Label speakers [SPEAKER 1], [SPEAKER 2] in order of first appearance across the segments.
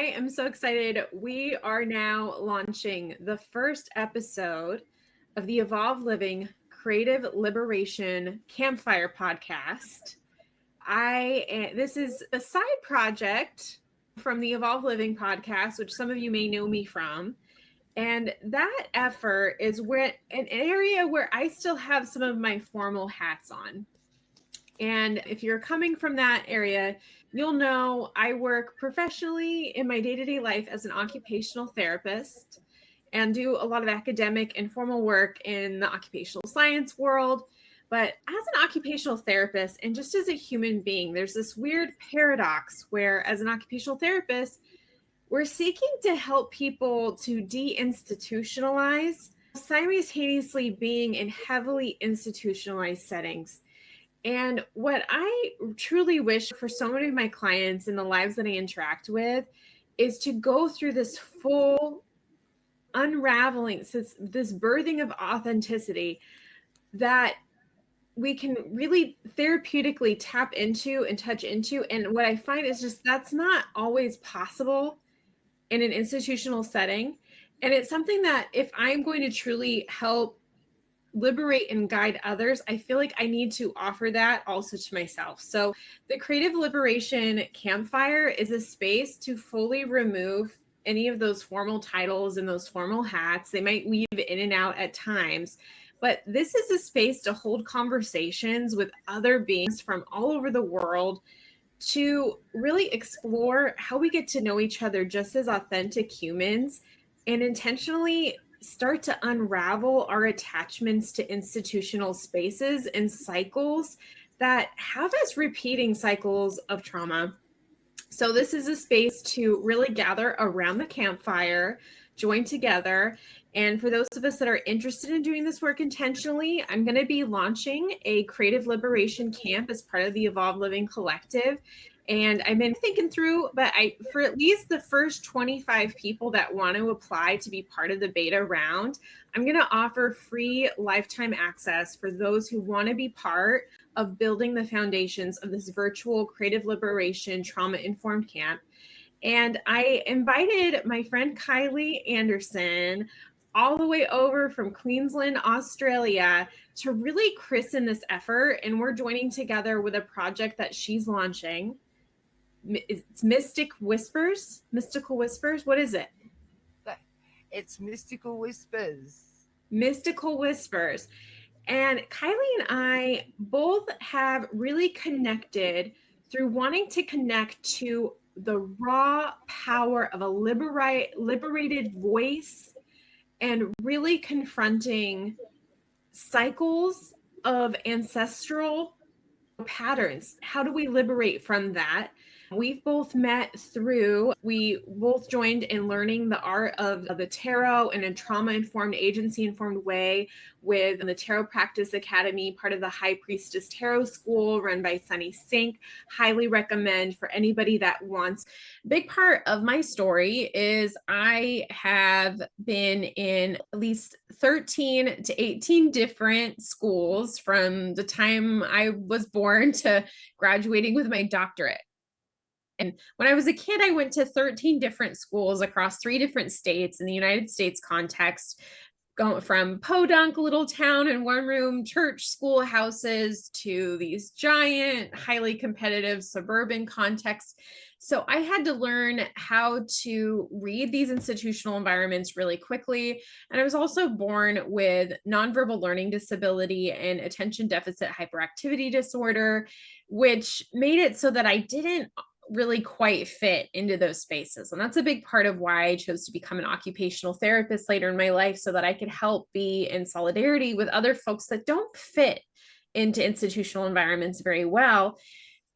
[SPEAKER 1] I am so excited. We are now launching the first episode of the Evolve Living Creative Liberation Campfire Podcast. This is a side project from the Evolve Living podcast, which some of you may know me from. And that effort is where an area where I still have some of my formal hats on. And if you're coming from that area, you'll know I work professionally in my day-to-day life as an occupational therapist and do a lot of academic and formal work in the occupational science world. But as an occupational therapist and just as a human being, there's this weird paradox where as an occupational therapist, we're seeking to help people to deinstitutionalize, simultaneously being in heavily institutionalized settings. And what I truly wish for so many of my clients in the lives that I interact with is to go through this full unraveling, this birthing of authenticity that we can really therapeutically tap into and touch into. And what I find is just that's not always possible in an institutional setting. And it's something that if I'm going to truly help liberate and guide others, I feel like I need to offer that also to myself. So the Creative Liberation Campfire is a space to fully remove any of those formal titles and those formal hats. They might weave in and out at times, but this is a space to hold conversations with other beings from all over the world to really explore how we get to know each other just as authentic humans and intentionally start to unravel our attachments to institutional spaces and cycles that have us repeating cycles of trauma. So this is a space to really gather around the campfire, join together. And for those of us that are interested in doing this work intentionally, I'm going to be launching a Creative Liberation Camp as part of the Evolve Living Collective. And I've been thinking through, but for at least the first 25 people that want to apply to be part of the beta round, I'm going to offer free lifetime access for those who want to be part of building the foundations of this virtual creative liberation trauma-informed camp. And I invited my friend Kylee Anderson all the way over from Queensland, Australia, to really christen this effort. And we're joining together with a project that she's launching. It's Mystical Whispers. What is it?
[SPEAKER 2] It's Mystical Whispers.
[SPEAKER 1] Mystical Whispers. And Kylee and I both have really connected through wanting to connect to the raw power of a liberated voice and really confronting cycles of ancestral patterns. How do we liberate from that? We've both we both joined in learning the art of the tarot in a trauma-informed, agency-informed way with the Tarot Practice Academy, part of the High Priestess Tarot School run by Sunny Sink. Highly recommend for anybody that wants. Big part of my story is I have been in at least 13 to 18 different schools from the time I was born to graduating with my doctorate. And when I was a kid, I went to 13 different schools across 3 different states in the United States context, going from podunk little town and one-room church schoolhouses to these giant, highly competitive suburban contexts. So I had to learn how to read these institutional environments really quickly. And I was also born with nonverbal learning disability and attention deficit hyperactivity disorder, which made it so that I didn't really quite fit into those spaces. And that's a big part of why I chose to become an occupational therapist later in my life, so that I could help be in solidarity with other folks that don't fit into institutional environments very well.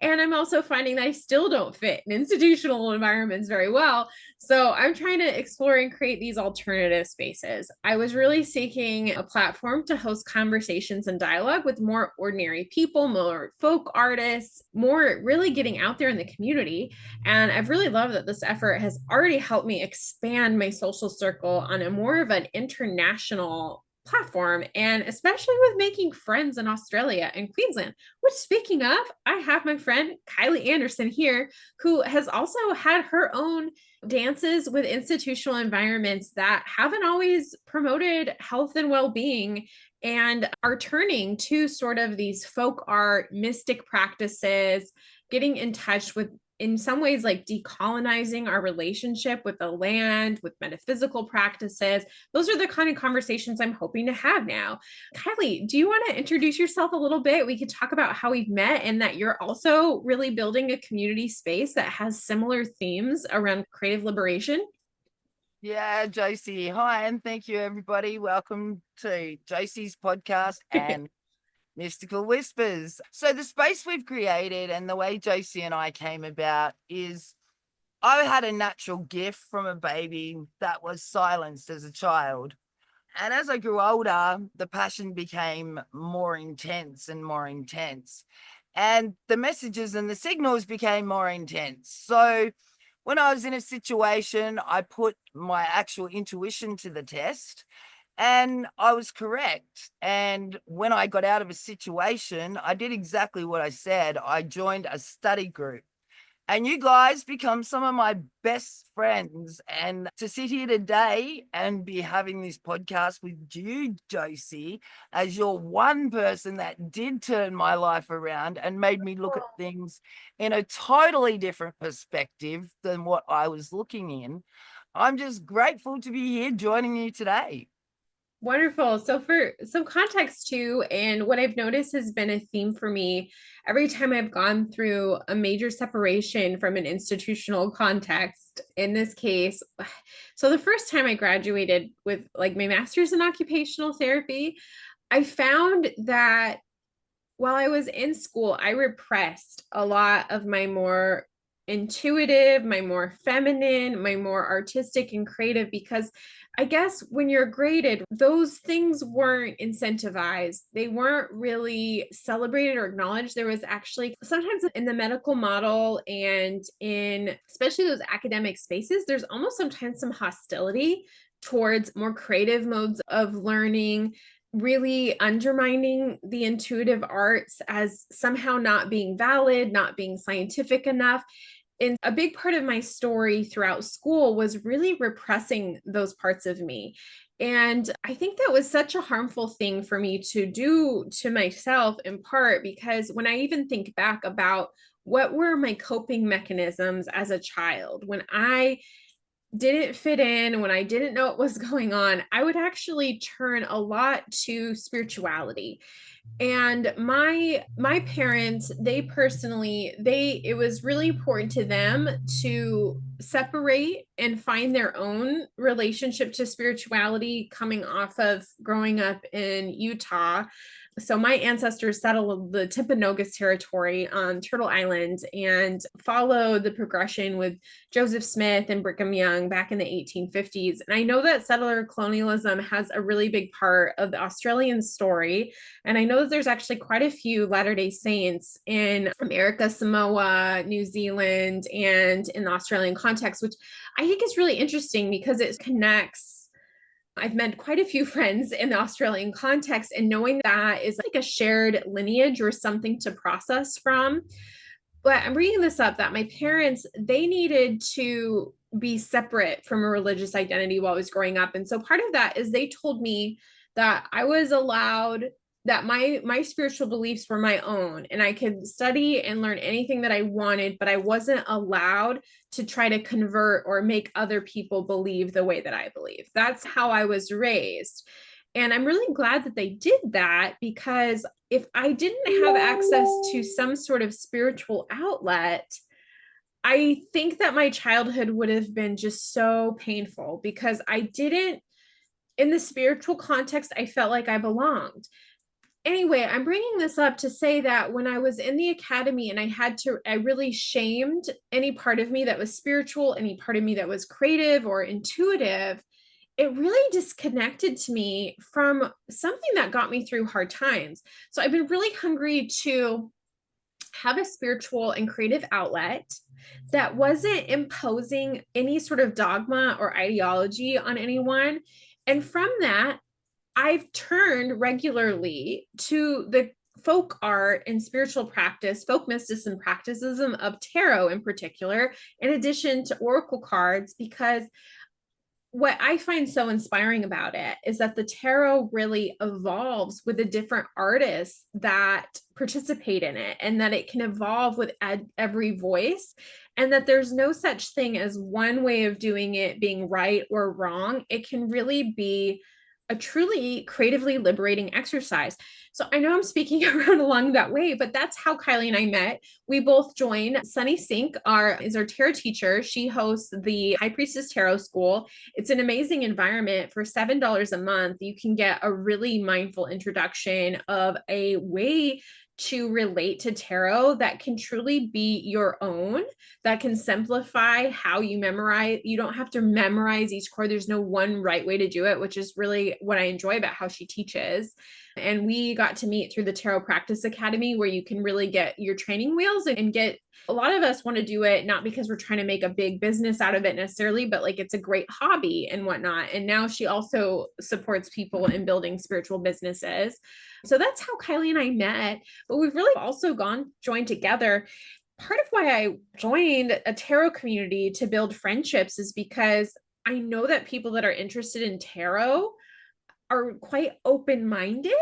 [SPEAKER 1] And I'm also finding that I still don't fit in institutional environments very well. So I'm trying to explore and create these alternative spaces. I was really seeking a platform to host conversations and dialogue with more ordinary people, more folk artists, more really getting out there in the community. And I've really loved that this effort has already helped me expand my social circle on a more of an international platform, and especially with making friends in Australia and Queensland. Which, speaking of, I have my friend Kylee Anderson here, who has also had her own dances with institutional environments that haven't always promoted health and well-being, and are turning to sort of these folk art, mystic practices, getting in touch with, in some ways, like decolonizing our relationship with the land, with metaphysical practices. Those are the kind of conversations I'm hoping to have now. Kylee, do you want to introduce yourself a little bit? We could talk about how we've met and that you're also really building a community space that has similar themes around creative liberation.
[SPEAKER 2] Yeah, Josie. Hi, and thank you, everybody. Welcome to Josie's podcast and Mystical Whispers. So, the space we've created and the way Josie and I came about is I had a natural gift from a baby that was silenced as a child. And as I grew older, the passion became more intense and more intense. And the messages and the signals became more intense. So, when I was in a situation, I put my actual intuition to the test and I was correct. And when I got out of a situation, I did exactly what I said. I joined a study group. And you guys become some of my best friends. And to sit here today and be having this podcast with you, Josie, as your one person that did turn my life around and made me look at things in a totally different perspective than what I was looking in, I'm just grateful to be here joining you today.
[SPEAKER 1] Wonderful. So, for some context too, and what I've noticed has been a theme for me every time I've gone through a major separation from an institutional context, in this case, so the first time I graduated with like my master's in occupational therapy, I found that while I was in school, I repressed a lot of my more intuitive, my more feminine, my more artistic and creative, because I guess when you're graded, those things weren't incentivized. They weren't really celebrated or acknowledged. There was actually sometimes in the medical model and in especially those academic spaces, there's almost sometimes some hostility towards more creative modes of learning, really undermining the intuitive arts as somehow not being valid, not being scientific enough. And a big part of my story throughout school was really repressing those parts of me. And I think that was such a harmful thing for me to do to myself, in part because when I even think back about what were my coping mechanisms as a child, when I didn't fit in, when I didn't know what was going on, I would actually turn a lot to spirituality. And my parents, they personally, they it was really important to them to separate and find their own relationship to spirituality coming off of growing up in Utah. So my ancestors settled the Timpanogos territory on Turtle Island and followed the progression with Joseph Smith and Brigham Young back in the 1850s. And I know that settler colonialism has a really big part of the Australian story. And I know that there's actually quite a few Latter-day Saints in America, Samoa, New Zealand, and in the Australian context, which I think is really interesting because it connects. I've met quite a few friends in the Australian context, and knowing that is like a shared lineage or something to process from. But I'm bringing this up that my parents, they needed to be separate from a religious identity while I was growing up. And so part of that is they told me that I was allowed, that my spiritual beliefs were my own and I could study and learn anything that I wanted, but I wasn't allowed to try to convert or make other people believe the way that I believe. That's how I was raised. And I'm really glad that they did that, because if I didn't have access to some sort of spiritual outlet, I think that my childhood would have been just so painful, because I didn't, in the spiritual context, I felt like I belonged. Anyway, I'm bringing this up to say that when I was in the academy and I really shamed any part of me that was spiritual, any part of me that was creative or intuitive, it really disconnected to me from something that got me through hard times. So I've been really hungry to have a spiritual and creative outlet that wasn't imposing any sort of dogma or ideology on anyone. And from that, I've turned regularly to the folk art and spiritual practice, folk mysticism practicism of tarot in particular, in addition to oracle cards, because what I find so inspiring about it is that the tarot really evolves with the different artists that participate in it, and that it can evolve with every voice, and that there's no such thing as one way of doing it being right or wrong. It can really be a truly creatively liberating exercise. So I know I'm speaking around along that way, but that's how Kylee and I met. We both joined Sunny Sink, is our tarot teacher. She hosts the High Priestess Tarot School. It's an amazing environment. For $7 a month, you can get a really mindful introduction of a way to relate to tarot that can truly be your own, that can simplify how you memorize. You don't have to memorize each card. There's no one right way to do it, which is really what I enjoy about how she teaches. And we got to meet through the Tarot Practice Academy, where you can really get your training wheels and get, a lot of us want to do it not because we're trying to make a big business out of it necessarily, but like it's a great hobby and whatnot. And now she also supports people in building spiritual businesses. So that's how Kylee and I met. But we've really also joined together. Part of why I joined a tarot community to build friendships is because I know that people that are interested in tarot are quite open-minded,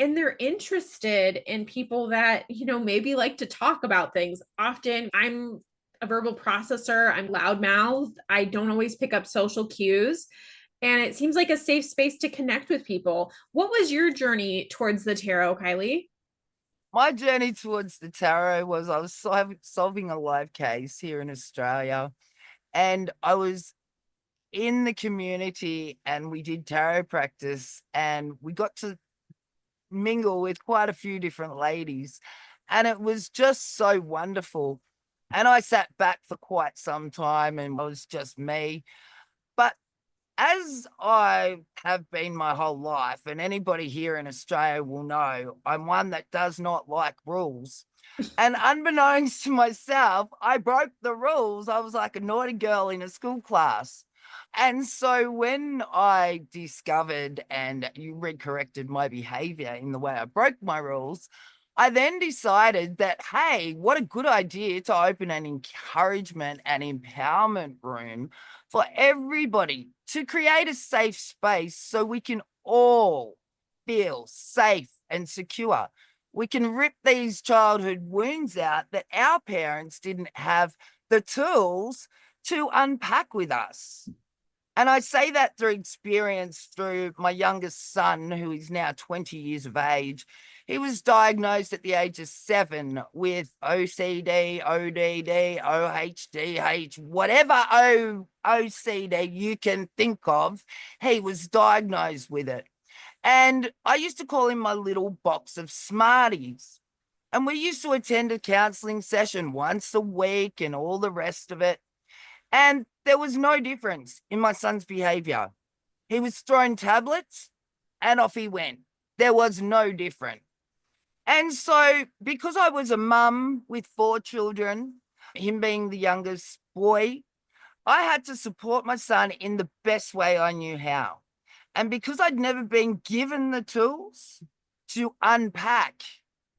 [SPEAKER 1] and they're interested in people that, maybe like to talk about things. Often I'm a verbal processor, I'm loudmouthed, I don't always pick up social cues. And it seems like a safe space to connect with people. What was your journey towards the tarot, Kylee?
[SPEAKER 2] My journey towards the tarot was I was solving a live case here in Australia, and I was in the community and we did tarot practice, and we got to mingle with quite a few different ladies, and it was just so wonderful. And I sat back for quite some time and it was just me. But as I have been my whole life, and anybody here in Australia will know, I'm one that does not like rules. And unbeknownst to myself, I broke the rules. I was like a naughty girl in a school class. And so when I discovered and you recorrected my behavior in the way I broke my rules, I then decided that, hey, what a good idea to open an encouragement and empowerment room for everybody, to create a safe space so we can all feel safe and secure. We can rip these childhood wounds out that our parents didn't have the tools to unpack with us. And I say that through experience, through my youngest son, who is now 20 years of age. He was diagnosed at the age of 7 with OCD, ODD, OHDH, whatever OCD you can think of. He was diagnosed with it. And I used to call him my little box of Smarties. And we used to attend a counseling session once a week and all the rest of it. And there was no difference in my son's behavior. He was thrown tablets and off he went. There was no difference. And so because I was a mum with 4 children, him being the youngest boy, I had to support my son in the best way I knew how. And because I'd never been given the tools to unpack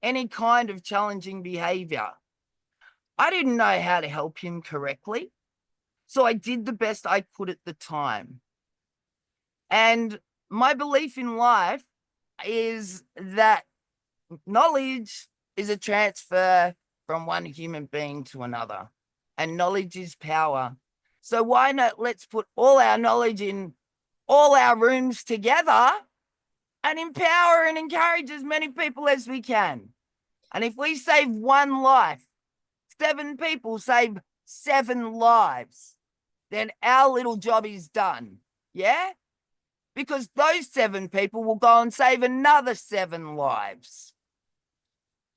[SPEAKER 2] any kind of challenging behavior, I didn't know how to help him correctly. So I did the best I could at the time. And my belief in life is that knowledge is a transfer from one human being to another, and knowledge is power. So why not let's put all our knowledge in all our rooms together and empower and encourage as many people as we can. And if we save one life, 7 people save 7 lives, then our little job is done. Yeah? Because those 7 people will go and save another 7 lives.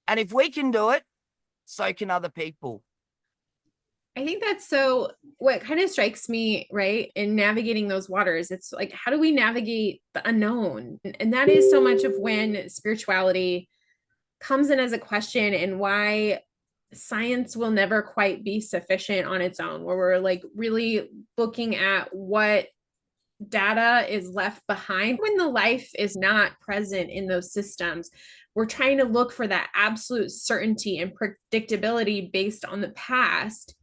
[SPEAKER 2] And if we can do it, so can other people.
[SPEAKER 1] I think that's so, what kind of strikes me, right, in navigating those waters, it's like, how do we navigate the unknown? And that is so much of when spirituality comes in as a question, and why science will never quite be sufficient on its own, where we're like really looking at what data is left behind, when the life is not present in those systems, we're trying to look for that absolute certainty and predictability based on the past.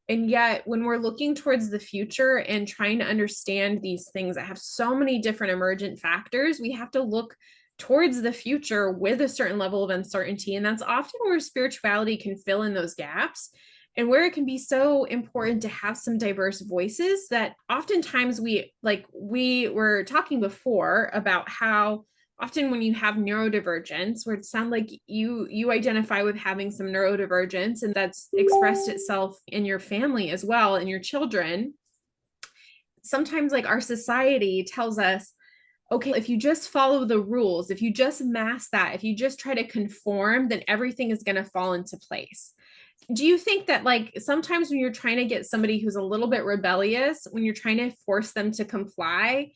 [SPEAKER 1] And yet, when we're looking towards the future and trying to understand these things that have so many different emergent factors, we have to look towards the future with a certain level of uncertainty. And that's often where spirituality can fill in those gaps, and where it can be so important to have some diverse voices. That oftentimes we were talking before about how often when you have neurodivergence, where it sounds like you identify with having some neurodivergence, and that's expressed itself in your family as well, in your children, sometimes like our society tells us, okay, if you just follow the rules, if you just mask that, if you just try to conform, then everything is going to fall into place. Do you think that like sometimes when you're trying to get somebody who's a little bit rebellious, when you're trying to force them to comply,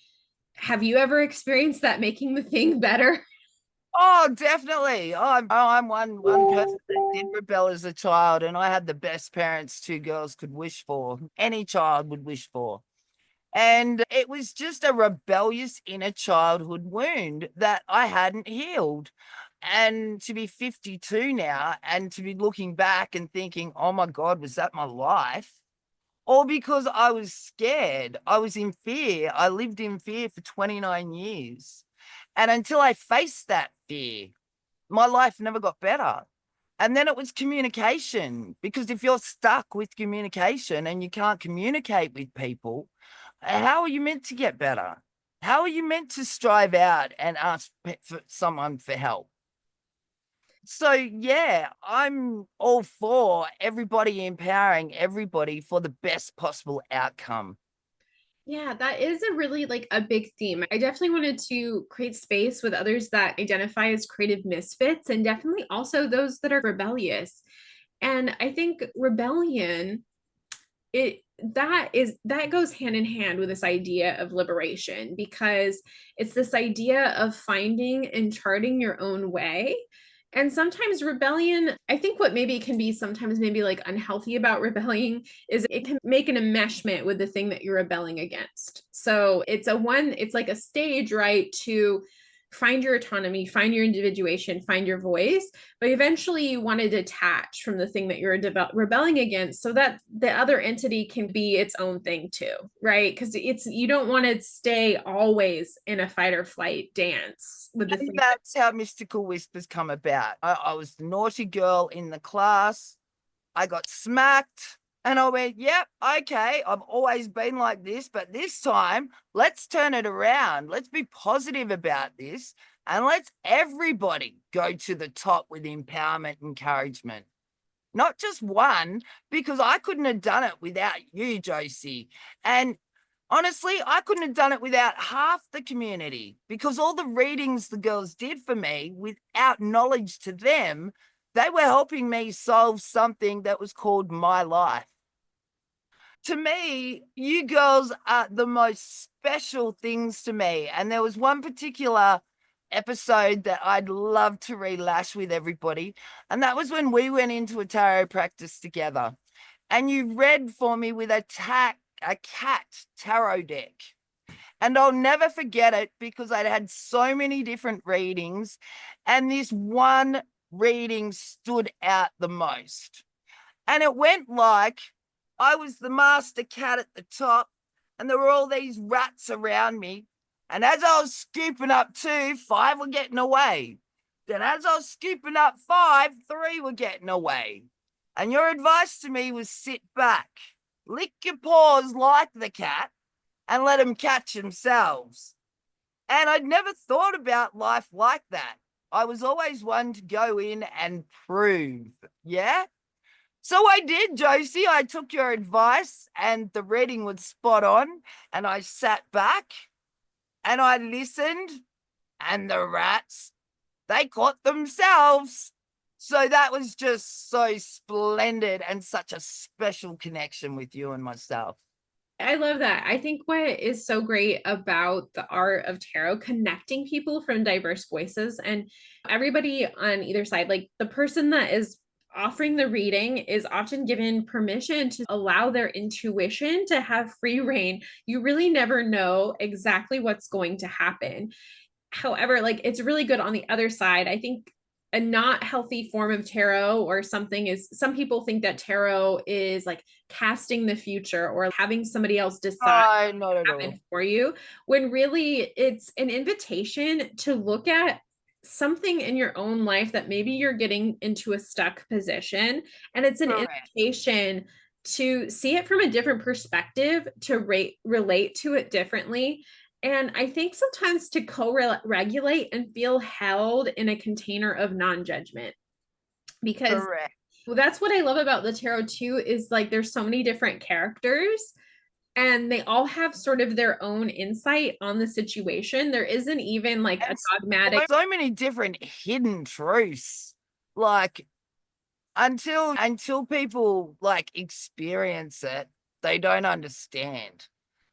[SPEAKER 1] have you ever experienced that making the thing better?
[SPEAKER 2] Oh, definitely. I'm one person that did rebel as a child, and I had the best parents two girls could wish for, any child would wish for. And it was just a rebellious inner childhood wound that I hadn't healed. And to be 52 now and to be looking back and thinking, oh my God, was that my life? All because I was scared. I was in fear. I lived in fear for 29 years. And until I faced that fear, my life never got better. And then it was communication, because if you're stuck with communication and you can't communicate with people, how are you meant to get better? How are you meant to strive out and ask for someone for help? So, yeah, I'm all for everybody empowering everybody for the best possible outcome.
[SPEAKER 1] Yeah, that is a really like a big theme. I definitely wanted to create space with others that identify as creative misfits, and definitely also those that are rebellious. And I think rebellion, it that goes hand in hand with this idea of liberation, because it's this idea of finding and charting your own way. And sometimes rebellion, I think what maybe can be sometimes maybe like unhealthy about rebelling is it can make an enmeshment with the thing that you're rebelling against. So it's like a stage, right, to find your autonomy, find your individuation, find your voice, but eventually you want to detach from the thing that you're rebelling against, so that the other entity can be its own thing too, right? Because you don't want to stay always in a fight or flight dance with the
[SPEAKER 2] And
[SPEAKER 1] thing.
[SPEAKER 2] that's how Mystical Whispers come about. I was the naughty girl in the class. I got smacked. And I went, yep, okay, I've always been like this, but this time, let's turn it around. Let's be positive about this. And let's everybody go to the top with empowerment, encouragement. Not just one, because I couldn't have done it without you, Josie. And honestly, I couldn't have done it without half the community, because all the readings the girls did for me without knowledge to them, they were helping me solve something that was called my life. To me, you girls are the most special things to me. And there was one particular episode that I'd love to relash with everybody. And that was when we went into a tarot practice together. And you read for me with a cat tarot deck. And I'll never forget it, because I'd had so many different readings. And this one reading stood out the most. And it went like, I was the master cat at the top, and there were all these rats around me. And as I was scooping up 2, 5 were getting away. Then as I was scooping up 5, 3 were getting away. And your advice to me was sit back, lick your paws like the cat, and let them catch themselves. And I'd never thought about life like that. I was always one to go in and prove, yeah? So I did, Josie. I took your advice, and the reading was spot on. And I sat back and I listened, and the rats, they caught themselves. So that was just so splendid and such a special connection with you and myself.
[SPEAKER 1] I love that. I think what is so great about the art of tarot, connecting people from diverse voices and everybody on either side, like the person that is offering the reading is often given permission to allow their intuition to have free reign. You really never know exactly what's going to happen. However, like it's really good on the other side. I think a not healthy form of tarot or something is, some people think that tarot is like casting the future or having somebody else decide
[SPEAKER 2] not at all.
[SPEAKER 1] happen for you, when really it's an invitation to look at something in your own life that maybe you're getting into a stuck position, and it's an invitation to see it from a different perspective, to relate to it differently. And I think sometimes to co-regulate and feel held in a container of non-judgment, because well, that's what I love about the tarot too, is like there's so many different characters and they all have sort of their own insight on the situation. There isn't even like a dogmatic.
[SPEAKER 2] So many different hidden truths. Like until people like experience it, they don't understand.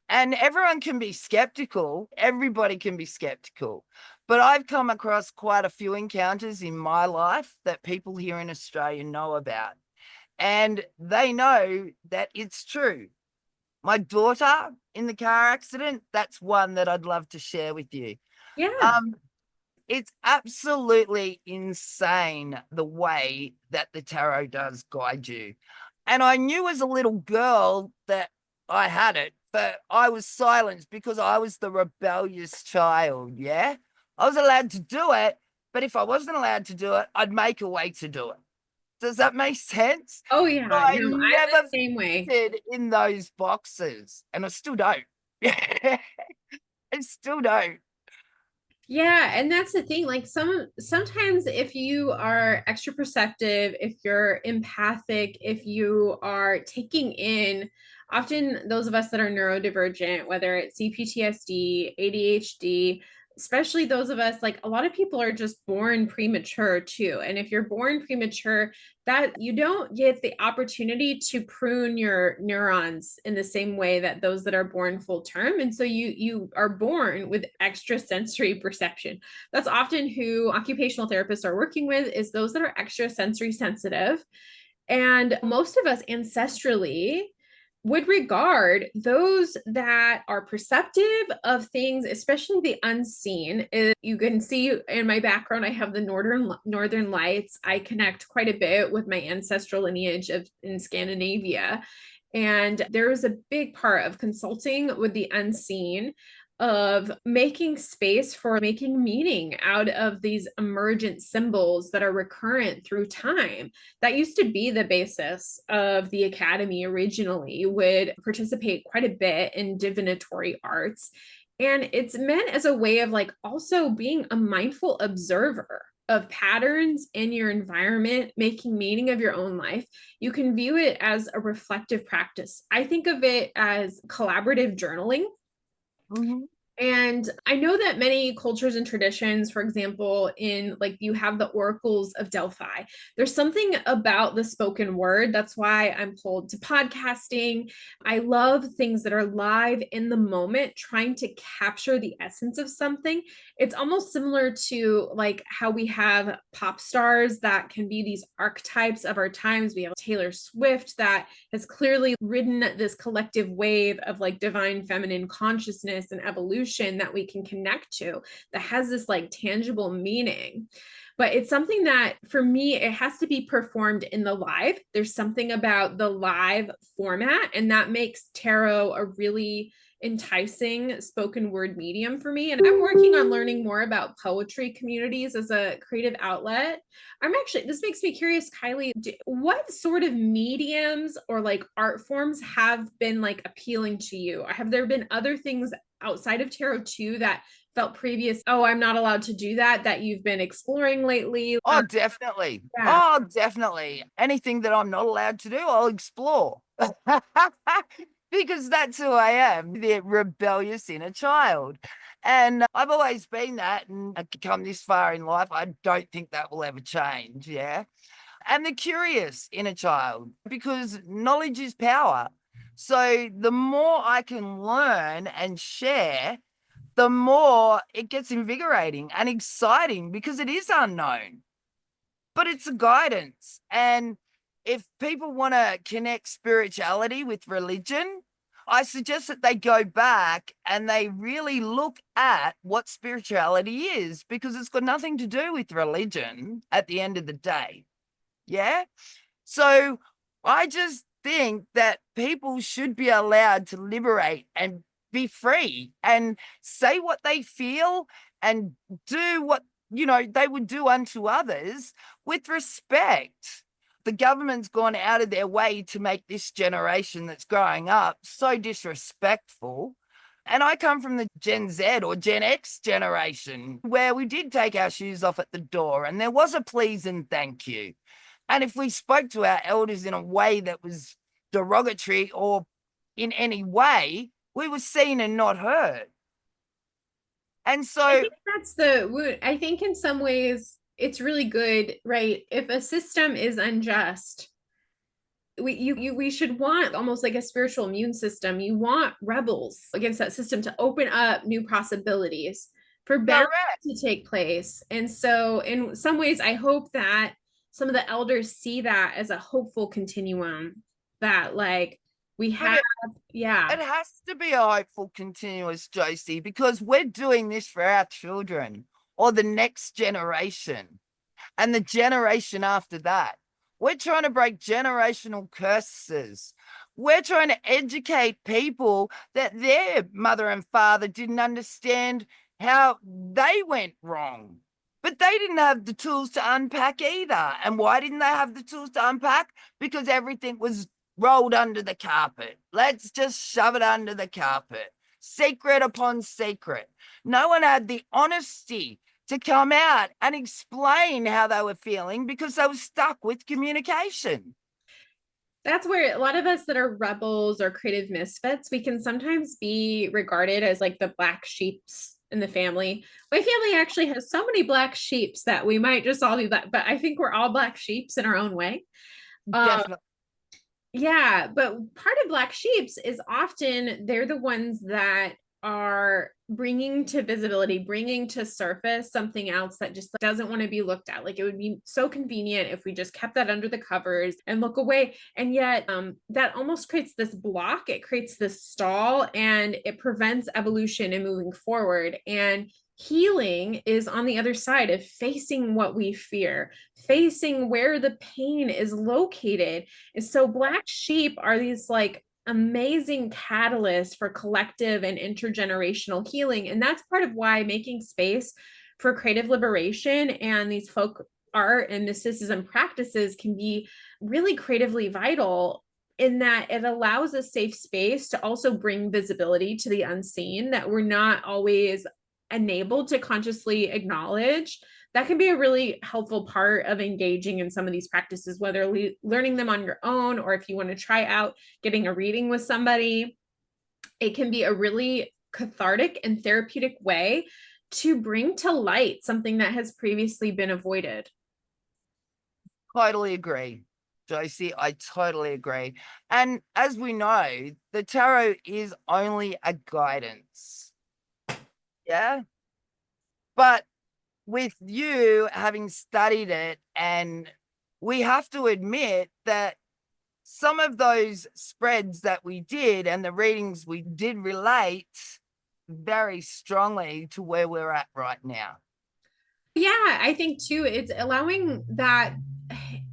[SPEAKER 2] And everyone can be skeptical. Everybody can be skeptical. But I've come across quite a few encounters in my life that people here in Australia know about. And they know that it's true. My daughter in the car accident, that's one that I'd love to share with you.
[SPEAKER 1] Yeah.
[SPEAKER 2] It's absolutely insane the way that the tarot does guide you. And I knew as a little girl that I had it, but I was silenced because I was the rebellious child, yeah? I was allowed to do it, but if I wasn't allowed to do it, I'd make a way to do it. Does that make sense?
[SPEAKER 1] Oh yeah,
[SPEAKER 2] So I
[SPEAKER 1] no,
[SPEAKER 2] never
[SPEAKER 1] I'm the same way.
[SPEAKER 2] fit in those boxes, and I still don't. I still don't.
[SPEAKER 1] Yeah, and that's the thing. Like sometimes if you are extra perceptive, if you're empathic, if you are taking in, often those of us that are neurodivergent, whether it's CPTSD, ADHD, especially those of us, like a lot of people are just born premature too. And if you're born premature, that you don't get the opportunity to prune your neurons in the same way that those that are born full term. And so you are born with extra sensory perception. That's often who occupational therapists are working with, is those that are extra sensory sensitive. And most of us ancestrally would regard those that are perceptive of things, especially the unseen. You can see in my background, I have the northern lights. I connect quite a bit with my ancestral lineage in Scandinavia. And there was a big part of consulting with the unseen, of making space for making meaning out of these emergent symbols that are recurrent through time. That used to be the basis of the academy originally, would participate quite a bit in divinatory arts. And it's meant as a way of like also being a mindful observer of patterns in your environment, making meaning of your own life. You can view it as a reflective practice. I think of it as collaborative journaling.
[SPEAKER 2] Mm-hmm.
[SPEAKER 1] And I know that many cultures and traditions, for example, in like you have the oracles of Delphi, there's something about the spoken word. That's why I'm pulled to podcasting. I love things that are live in the moment, trying to capture the essence of something. It's almost similar to like how we have pop stars that can be these archetypes of our times. We have Taylor Swift that has clearly ridden this collective wave of like divine feminine consciousness and evolution that we can connect to, that has this like tangible meaning. But it's something that for me, it has to be performed in the live. There's something about the live format, and that makes tarot a really enticing spoken word medium for me. And I'm working on learning more about poetry communities as a creative outlet. This makes me curious, Kylee, what sort of mediums or like art forms have been like appealing to you? Have there been other things outside of tarot too that felt previous, oh, I'm not allowed to do that you've been exploring lately?
[SPEAKER 2] Oh, definitely.
[SPEAKER 1] Yeah.
[SPEAKER 2] Oh, definitely. Anything that I'm not allowed to do, I'll explore. Because that's who I am, the rebellious inner child. And I've always been that, and I've come this far in life. I don't think that will ever change. Yeah. And the curious inner child, because knowledge is power. So the more I can learn and share, the more it gets invigorating and exciting because it is unknown. but it's a guidance. And if people want to connect spirituality with religion, I suggest that they go back and they really look at what spirituality is, because it's got nothing to do with religion at the end of the day. Yeah. So I just think that people should be allowed to liberate and be free and say what they feel and do what, they would do unto others with respect. The government's gone out of their way to make this generation that's growing up so disrespectful. And I come from the Gen Z or Gen X generation where we did take our shoes off at the door and there was a please and thank you. And if we spoke to our elders in a way that was derogatory or in any way, we were seen and not heard. And so
[SPEAKER 1] I think in some ways it's really good, right? If a system is unjust, we should want almost like a spiritual immune system. You want rebels against that system to open up new possibilities for balance to take place. And so in some ways, I hope that some of the elders see that as a hopeful continuum, that like we have,
[SPEAKER 2] it has to be a hopeful continuous, Josie, because we're doing this for our children or the next generation and the generation after that. We're trying to break generational curses. We're trying to educate people that their mother and father didn't understand how they went wrong. But they didn't have the tools to unpack either. And why didn't they have the tools to unpack? Because everything was rolled under the carpet. Let's just shove it under the carpet. Secret upon secret. No one had the honesty to come out and explain how they were feeling because they were stuck with communication.
[SPEAKER 1] That's where a lot of us that are rebels or creative misfits, we can sometimes be regarded as like the black sheeps in the family. My family actually has so many black sheeps that we might just all be black, but I think we're all black sheeps in our own way.
[SPEAKER 2] Definitely.
[SPEAKER 1] Yeah, but part of black sheeps is often they're the ones that are bringing to visibility, bringing to surface something else that just doesn't want to be looked at. Like it would be so convenient if we just kept that under the covers and look away. And yet that almost creates this block. It creates this stall and it prevents evolution and moving forward. And healing is on the other side of facing what we fear, facing where the pain is located. And so black sheep are these like amazing catalysts for collective and intergenerational healing. And that's part of why making space for creative liberation and these folk art and mysticism practices can be really creatively vital, in that it allows a safe space to also bring visibility to the unseen that we're not always enabled to consciously acknowledge. That can be a really helpful part of engaging in some of these practices, whether learning them on your own or if you want to try out getting a reading with somebody. It can be a really cathartic and therapeutic way to bring to light something that has previously been avoided.
[SPEAKER 2] Totally agree, Josie. I totally agree. And as we know, the tarot is only a guidance. Yeah. But with you having studied it, and we have to admit that some of those spreads that we did and the readings we did relate very strongly to where we're at right now.
[SPEAKER 1] Yeah, I think too, it's allowing that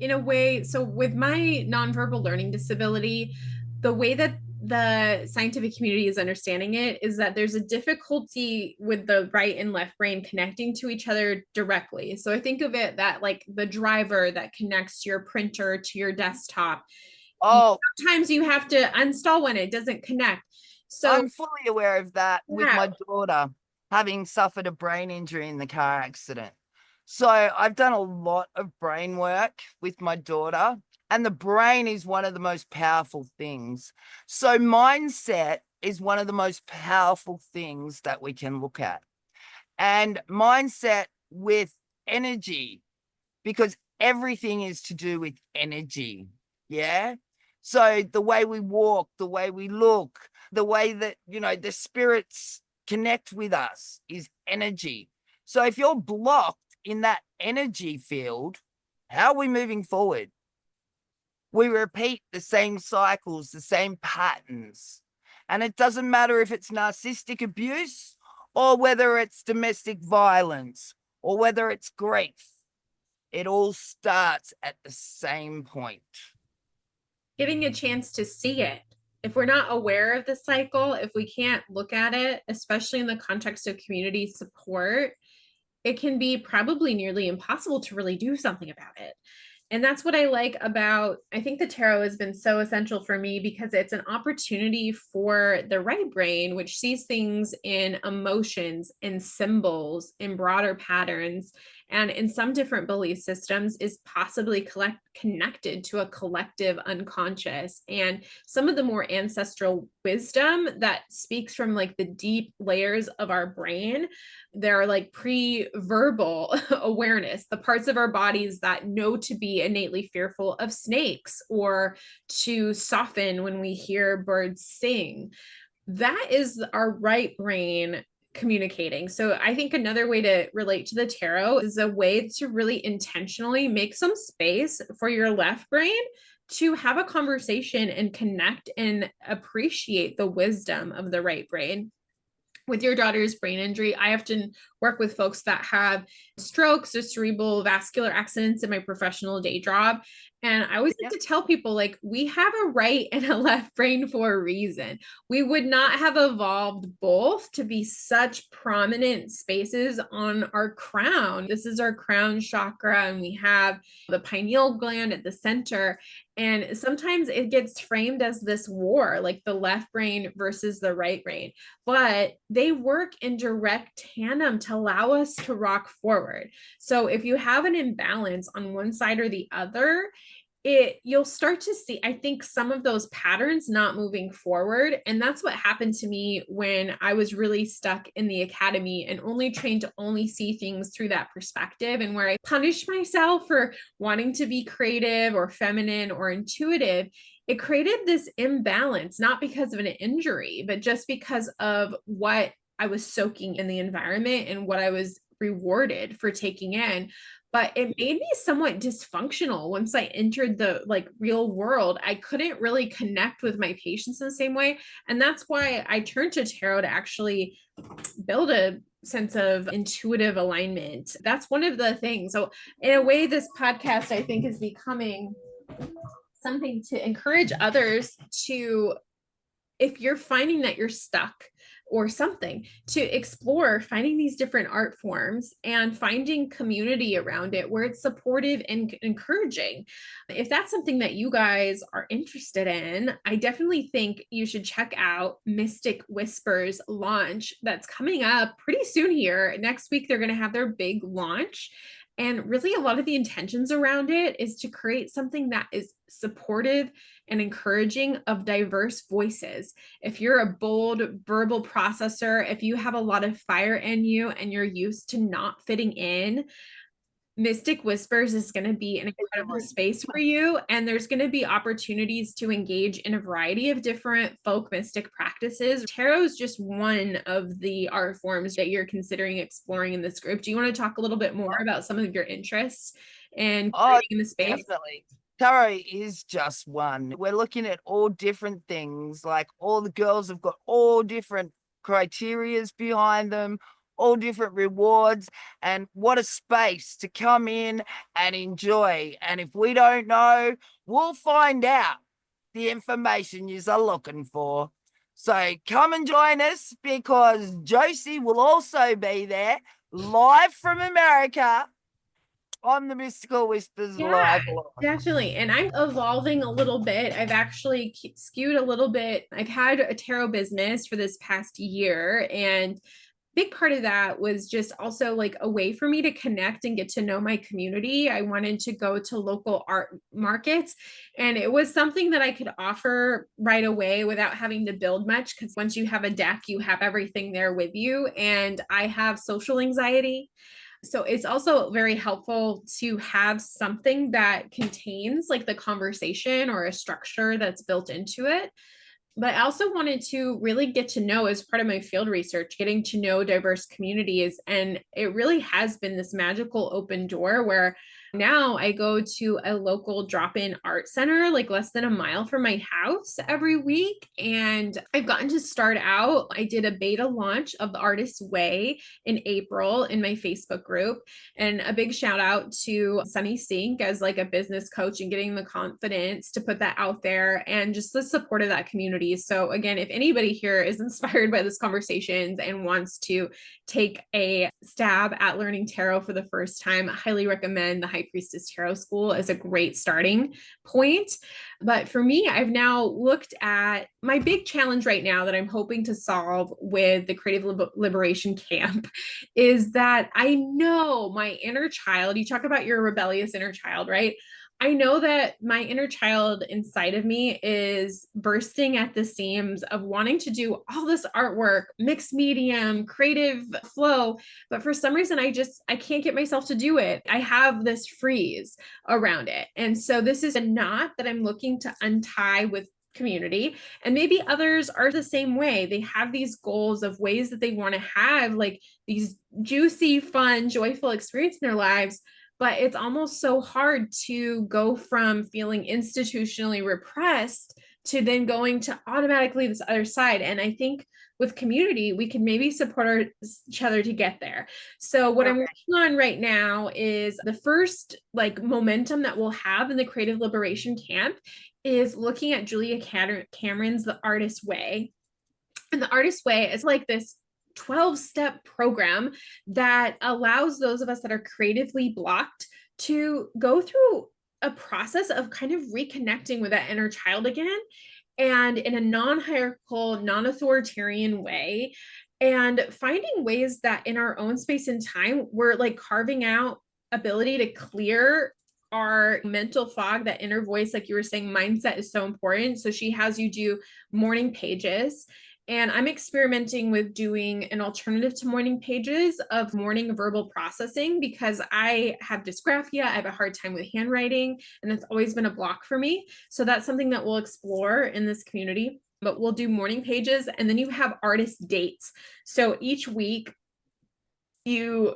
[SPEAKER 1] in a way. So with my nonverbal learning disability, the way that the scientific community is understanding it is that there's a difficulty with the right and left brain connecting to each other directly. So I think of it that like the driver that connects your printer to your desktop. Sometimes you have to uninstall when it doesn't connect. So
[SPEAKER 2] I'm fully aware of that with my daughter having suffered a brain injury in the car accident. So I've done a lot of brain work with my daughter, and the brain is one of the most powerful things. So mindset is one of the most powerful things that we can look at. And mindset with energy, because everything is to do with energy. Yeah. So the way we walk, the way we look, the way that, the spirits connect with us is energy. So if you're blocked in that energy field How are we moving forward? We repeat the same cycles, the same patterns. And it doesn't matter if it's narcissistic abuse or whether it's domestic violence or whether it's grief. It all starts at the same point.
[SPEAKER 1] Getting a chance to see it. If we're not aware of the cycle, if we can't look at it, especially in the context of community support, it can be probably nearly impossible to really do something about it. And that's what I like about, I think the tarot has been so essential for me because it's an opportunity for the right brain, which sees things in emotions, in symbols, in broader patterns, and in some different belief systems, is possibly connected to a collective unconscious. And some of the more ancestral wisdom that speaks from like the deep layers of our brain, they're like pre-verbal awareness, the parts of our bodies that know to be innately fearful of snakes or to soften when we hear birds sing. That is our right brain communicating. So I think another way to relate to the tarot is a way to really intentionally make some space for your left brain to have a conversation and connect and appreciate the wisdom of the right brain. With your daughter's brain injury, I often work with folks that have strokes or cerebral vascular accidents in my professional day job. And I always like to tell people, like, we have a right and a left brain for a reason. We would not have evolved both to be such prominent spaces on our crown. This is our crown chakra, and we have the pineal gland at the center. And sometimes it gets framed as this war, like the left brain versus the right brain, but they work in direct tandem to allow us to rock forward. So if you have an imbalance on one side or the other, you'll start to see, I think, some of those patterns not moving forward. And that's what happened to me when I was really stuck in the academy and only trained to only see things through that perspective, and where I punished myself for wanting to be creative or feminine or intuitive. It created this imbalance, not because of an injury, but just because of what I was soaking in the environment and what I was rewarded for taking in. But it made me somewhat dysfunctional once I entered the like real world. I couldn't really connect with my patients in the same way. And that's why I turned to tarot to actually build a sense of intuitive alignment. That's one of the things. So in a way, this podcast, I think, is becoming something to encourage others to, if you're finding that you're stuck or something, to explore finding these different art forms and finding community around it where it's supportive and encouraging. If that's something that you guys are interested in, I definitely think you should check out Mystic Whispers launch that's coming up pretty soon here. Next week, they're going to have their big launch. And really, a lot of the intentions around it is to create something that is supportive and encouraging of diverse voices. If you're a bold verbal processor, if you have a lot of fire in you and you're used to not fitting in, Mystic Whispers is going to be an incredible space for you. And there's going to be opportunities to engage in a variety of different folk mystic practices. Tarot is just one of the art forms that you're considering exploring in this group. Do you want to talk a little bit more about some of your interests in creating in the space?
[SPEAKER 2] Definitely. Tarot is just one. We're looking at all different things. Like, all the girls have got all different criterias behind them, all different rewards, and what a space to come in and enjoy. And if we don't know, we'll find out the information you are looking for. So come and join us, because Josie will also be there live from America on the Mystical Whispers live.
[SPEAKER 1] Definitely. And I'm evolving a little bit. I've actually skewed a little bit. I've had a tarot business for this past year, and big part of that was just also like a way for me to connect and get to know my community. I wanted to go to local art markets, and it was something that I could offer right away without having to build much, because once you have a deck, you have everything there with you. And I have social anxiety. So it's also very helpful to have something that contains like the conversation or a structure that's built into it. But I also wanted to really get to know, as part of my field research, getting to know diverse communities. And it really has been this magical open door where Now I go to a local drop-in art center, like less than a mile from my house every week. And I've gotten to start out. I did a beta launch of the Artist's Way in April in my Facebook group. And a big shout out to Sunny Sink as like a business coach and getting the confidence to put that out there and just the support of that community. So again, if anybody here is inspired by this conversations and wants to take a stab at learning tarot for the first time, I highly recommend the High Priestess Tarot School as a great starting point. But for me, I've now looked at my big challenge right now that I'm hoping to solve with the Creative Liberation Camp is that I know my inner child, you talk about your rebellious inner child, right? I know that my inner child inside of me is bursting at the seams of wanting to do all this artwork, mixed medium, creative flow. But for some reason, I can't get myself to do it. I have this freeze around it. And so this is a knot that I'm looking to untie with community. And maybe others are the same way. They have these goals of ways that they want to have like these juicy, fun, joyful experience in their lives. But it's almost so hard to go from feeling institutionally repressed to then going to automatically this other side. And I think with community, we can maybe support each other to get there. So what I'm working on right now is the first like momentum that we'll have in the Creative Liberation Camp is looking at Julia Cameron's The Artist's Way. And The Artist's Way is like this 12-step program that allows those of us that are creatively blocked to go through a process of kind of reconnecting with that inner child again, and in a non-hierarchical, non-authoritarian way, and finding ways that in our own space and time, we're like carving out ability to clear our mental fog, that inner voice. Like you were saying, mindset is so important. So she has you do morning pages. And I'm experimenting with doing an alternative to morning pages of morning verbal processing because I have dysgraphia. I have a hard time with handwriting, and it's always been a block for me. So that's something that we'll explore in this community. But we'll do morning pages, and then you have artist dates. So each week you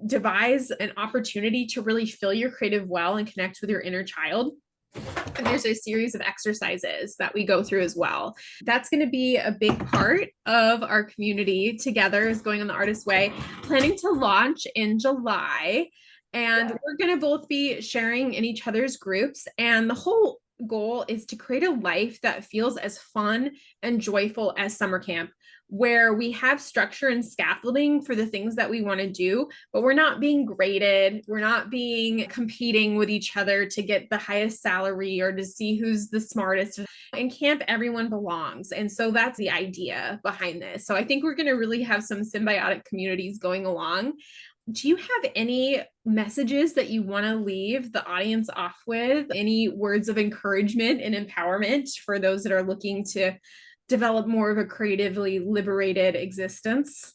[SPEAKER 1] devise an opportunity to really fill your creative well and connect with your inner child. And there's a series of exercises that we go through as well. That's going to be a big part of our community together, is going on the Artist's Way, planning to launch in July. And we're going to both be sharing in each other's groups. And the whole goal is to create a life that feels as fun and joyful as summer camp, where we have structure and scaffolding for the things that we want to do, but we're not being graded. We're not being competing with each other to get the highest salary or to see who's the smartest. In camp, everyone belongs. And so that's the idea behind this. So I think we're going to really have some symbiotic communities going along. Do you have any messages that you want to leave the audience off with? Any words of encouragement and empowerment for those that are looking to develop more of a creatively liberated existence?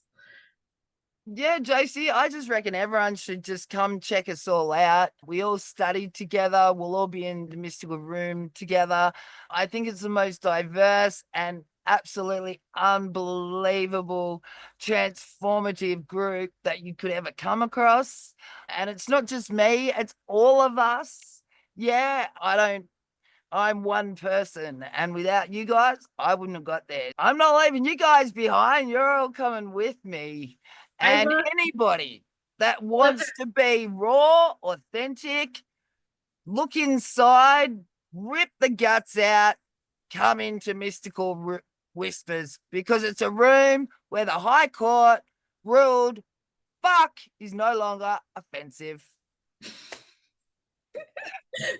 [SPEAKER 2] Yeah, JC, I just reckon everyone should just come check us all out. We all studied together. We'll all be in the mystical room together. I think it's the most diverse and absolutely unbelievable, transformative group that you could ever come across. And it's not just me, it's all of us. Yeah, I'm one person, and without you guys, I wouldn't have got there. I'm not leaving you guys behind. You're all coming with me. And anybody that wants to be raw, authentic, look inside, rip the guts out, come into Mystical Whispers, because it's a room where the High Court ruled fuck is no longer offensive.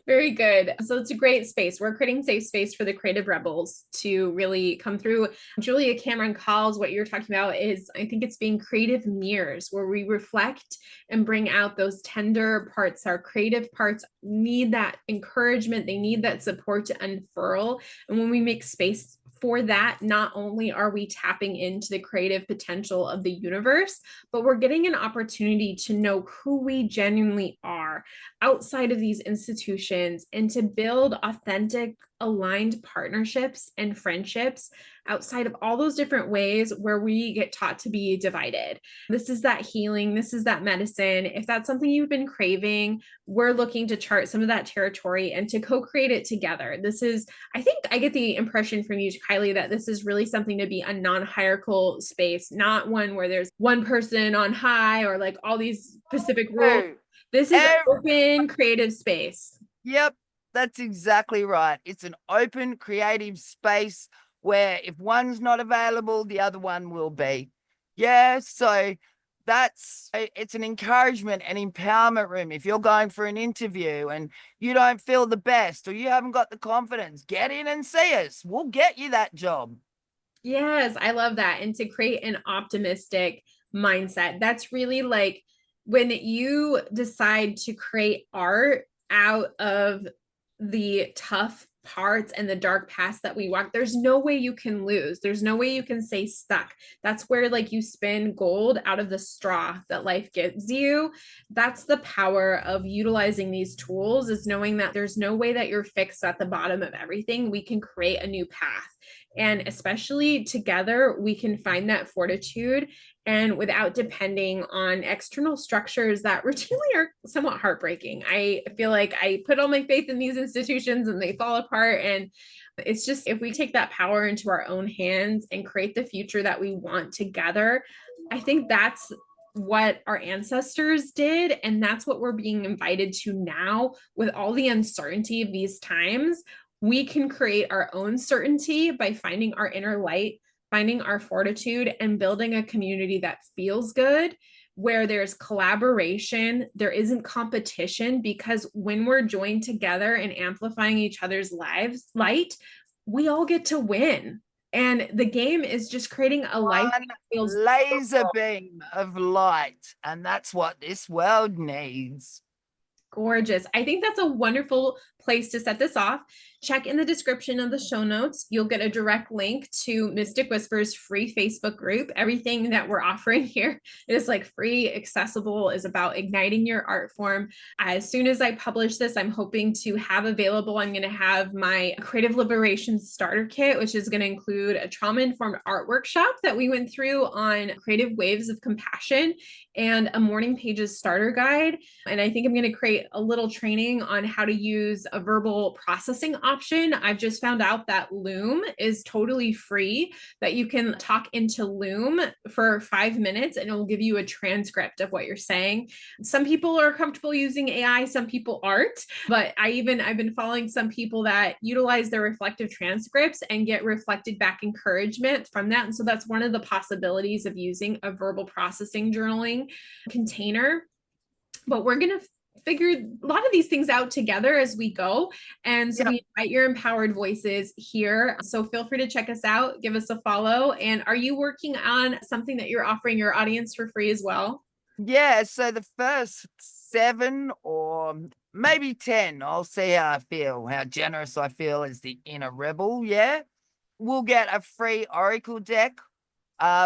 [SPEAKER 1] Very good. So it's a great space. We're creating safe space for the creative rebels to really come through. Julia Cameron calls what you're talking about is, I think it's being creative mirrors, where we reflect and bring out those tender parts. Our creative parts need that encouragement. They need that support to unfurl. And when we make space for that, not only are we tapping into the creative potential of the universe, but we're getting an opportunity to know who we genuinely are outside of these institutions and to build authentic aligned partnerships and friendships outside of all those different ways where we get taught to be divided. This is that healing. This is that medicine. If that's something you've been craving, we're looking to chart some of that territory and to co-create it together. This is, I think I get the impression from you, Kylee, that this is really something to be a non-hierarchical space, not one where there's one person on high or like all these specific rules. This is an open creative space.
[SPEAKER 2] Yep, that's exactly right. It's an open creative space where if one's not available, the other one will be. Yeah, so it's an encouragement and empowerment room. If you're going for an interview and you don't feel the best or you haven't got the confidence, get in and see us. We'll get you that job.
[SPEAKER 1] Yes, I love that. And to create an optimistic mindset, that's really like when you decide to create art out of the tough parts and the dark past that we walk, there's no way you can lose. There's no way you can stay stuck. That's where like you spin gold out of the straw that life gives you. That's the power of utilizing these tools, is knowing that there's no way that you're fixed at the bottom of everything. We can create a new path. And especially together, we can find that fortitude and without depending on external structures that routinely are somewhat heartbreaking. I feel like I put all my faith in these institutions and they fall apart. And it's just, if we take that power into our own hands and create the future that we want together, I think that's what our ancestors did. And that's what we're being invited to now with all the uncertainty of these times. We can create our own certainty by finding our inner light, finding our fortitude, and building a community that feels good, where there's collaboration, there isn't competition, because when we're joined together and amplifying each other's light, we all get to win. And the game is just creating a life that feels
[SPEAKER 2] laser beam of light. And that's what this world needs.
[SPEAKER 1] Gorgeous. I think that's a wonderful place to set this off. Check in the description of the show notes. You'll get a direct link to Mystic Whispers free Facebook group. Everything that we're offering here is like free, accessible, is about igniting your art form. As soon as I publish this, I'm hoping to have available, I'm going to have my Creative Liberation Starter Kit, which is going to include a trauma-informed art workshop that we went through on creative waves of compassion and a morning pages starter guide. And I think I'm going to create a little training on how to use a verbal processing option. I've just found out that Loom is totally free, that you can talk into Loom for 5 minutes and it will give you a transcript of what you're saying. Some people are comfortable using AI, some people aren't, but I've been following some people that utilize their reflective transcripts and get reflected back encouragement from that. And so that's one of the possibilities of using a verbal processing journaling container. But we're going to figure a lot of these things out together as we go. And so we invite your empowered voices here. So feel free to check us out, give us a follow. And are you working on something that you're offering your audience for free as well?
[SPEAKER 2] Yeah, so the first 7 or maybe 10, I'll see how I feel, how generous I feel as the inner rebel. Yeah, we'll get a free oracle deck,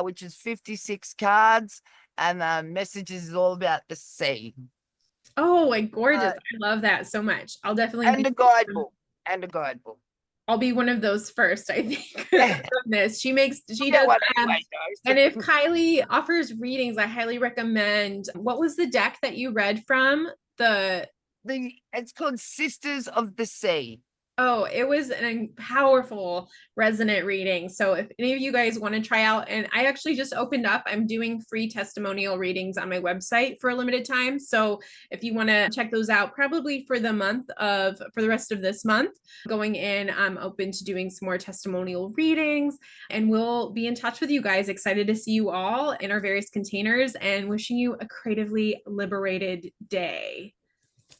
[SPEAKER 2] which is 56 cards, and the messages is all about the sea.
[SPEAKER 1] Oh, like gorgeous. I love that so much. I'll definitely
[SPEAKER 2] and a guidebook. And a guidebook.
[SPEAKER 1] I'll be one of those first, I think.
[SPEAKER 2] Yeah.
[SPEAKER 1] She does
[SPEAKER 2] anyway,
[SPEAKER 1] and if Kylee offers readings, I highly recommend. What was the deck that you read from?
[SPEAKER 2] It's called Sisters of the Sea.
[SPEAKER 1] Oh, it was a powerful, resonant reading. So if any of you guys want to try out, and I actually just opened up, I'm doing free testimonial readings on my website for a limited time. So if you want to check those out, probably for the rest of this month, going in, I'm open to doing some more testimonial readings, and we'll be in touch with you guys. Excited to see you all in our various containers and wishing you a creatively liberated day.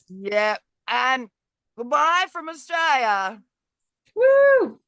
[SPEAKER 2] Yeah. And goodbye from Australia.
[SPEAKER 1] Woo!